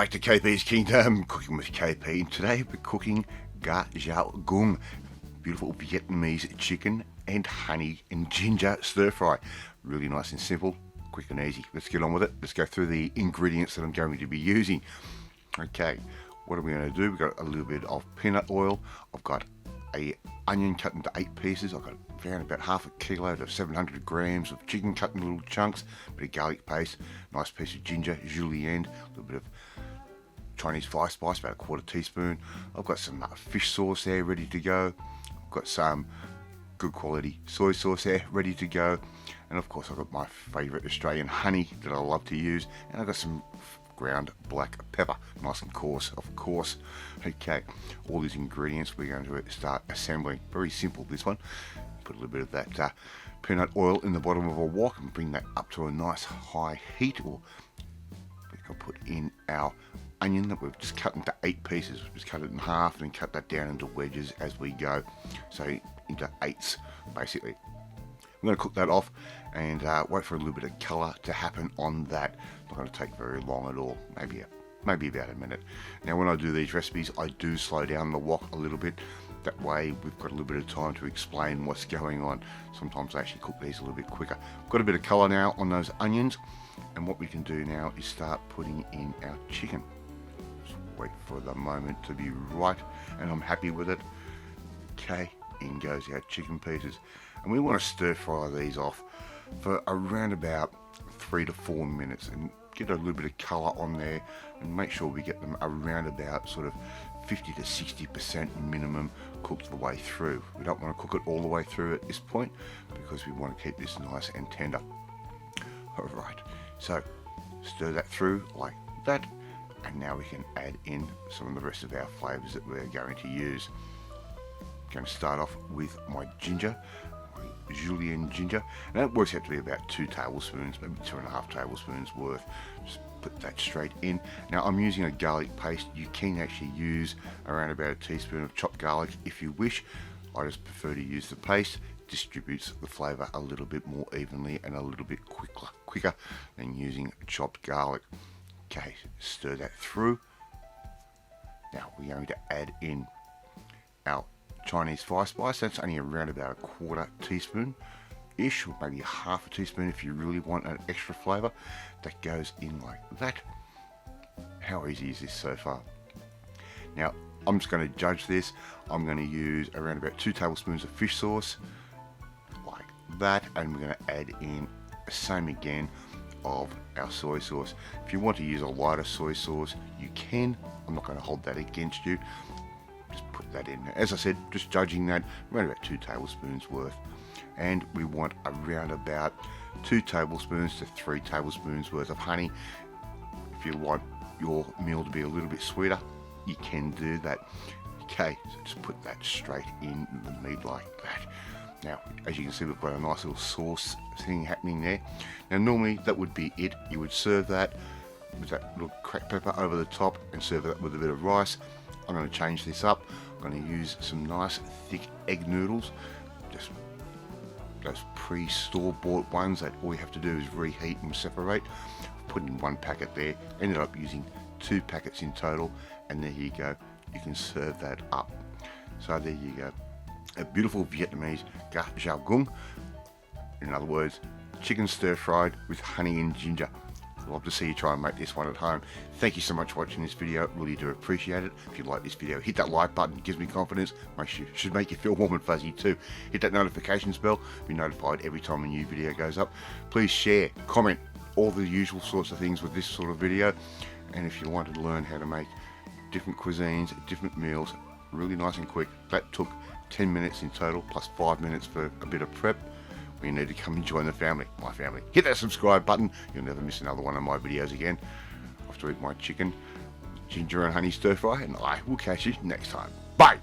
back to KP's Kingdom, cooking with KP, and today we're cooking Xoa Gung, beautiful Vietnamese chicken and honey and ginger stir fry. Really nice and simple, quick and easy. Let's get on with it. Let's go through the ingredients that I'm going to be using. Okay, what are we going to do? We've got a little bit of peanut oil. I've got a onion cut into 8 pieces. I've got around about half a kilo to 700 grams of chicken cut in little chunks, a bit of garlic paste, nice piece of ginger, julienne, a little bit of Chinese spice, about a quarter teaspoon. I've got some fish sauce there ready to go. I've got some good quality soy sauce there ready to go, and of course I've got my favourite Australian honey that I love to use, and I've got some ground black pepper, nice and coarse, of course. Okay, all these ingredients we're going to start assembling. Very simple, this one. Put a little bit of that peanut oil in the bottom of a wok and bring that up to a nice high heat. Or we can put in our onion that we've just cut into 8 pieces. Just cut it in half and then cut that down into wedges as we go, so into 8s basically. I'm going to cook that off and wait for a little bit of colour to happen on that. Not going to take very long at all, maybe about a minute. Now when I do these recipes, I do slow down the wok a little bit. That way we've got a little bit of time to explain what's going on. Sometimes I actually cook these a little bit quicker. Got a bit of colour now on those onions, and what we can do now is start putting in our chicken. Just wait for the moment to be right, and I'm happy with it. Okay, in goes our chicken pieces, and we want to stir fry these off for around about 3 to 4 minutes and get a little bit of colour on there, and make sure we get them around about sort of 50 to 60% minimum cooked the way through. We don't want to cook it all the way through at this point because we want to keep this nice and tender. Alright, so stir that through like that, and now we can add in some of the rest of our flavours that we're going to use. I'm going to start off with my ginger, my julienne ginger, and that works out to be about 2 tablespoons, maybe 2.5 tablespoons worth. Just put that straight in. Now I'm using a garlic paste. You can actually use around about a teaspoon of chopped garlic if you wish. I just prefer to use the paste. Distributes the flavour a little bit more evenly and a little bit quicker than using chopped garlic. Okay, stir that through. Now we're going to add in our Chinese spice. That's only around about a quarter teaspoon ish, or maybe half a teaspoon if you really want an extra flavour. That goes in like that. How easy is this so far? Now I'm just going to judge this. I'm going to use around about 2 tablespoons of fish sauce like that, and we're going to add in the same again of our soy sauce. If you want to use a lighter soy sauce, you can. I'm not going to hold that against you. Just put that in. As I said, just judging that, around about 2 tablespoons worth. And we want around about 2 tablespoons to 3 tablespoons worth of honey. If you want your meal to be a little bit sweeter, you can do that. Okay, so just put that straight in the meat like that. Now, as you can see, we've got a nice little sauce thing happening there. Now, normally that would be it. You would serve that with that little cracked pepper over the top and serve that with a bit of rice. I'm going to change this up. I'm going to use some nice thick egg noodles, just those pre-store-bought ones that all you have to do is reheat and separate. Put in 1 packet there, ended up using 2 packets in total, and there you go. You can serve that up. So there you go. A beautiful Vietnamese Xoa Gung. In other words, chicken stir-fried with honey and ginger. I'd love to see you try and make this one at home. Thank you so much for watching this video. Really do appreciate it. If you like this video, hit that like button. It gives me confidence. Should make you feel warm and fuzzy too. Hit that notifications bell. Be notified every time a new video goes up. Please share, comment, all the usual sorts of things with this sort of video. And if you want to learn how to make different cuisines, different meals, really nice and quick, that took 10 minutes in total, plus 5 minutes for a bit of prep. You need to come and join the family, my family. Hit that subscribe button. You'll never miss another one of my videos again. Off to eat my chicken, ginger and honey stir fry, and I will catch you next time. Bye.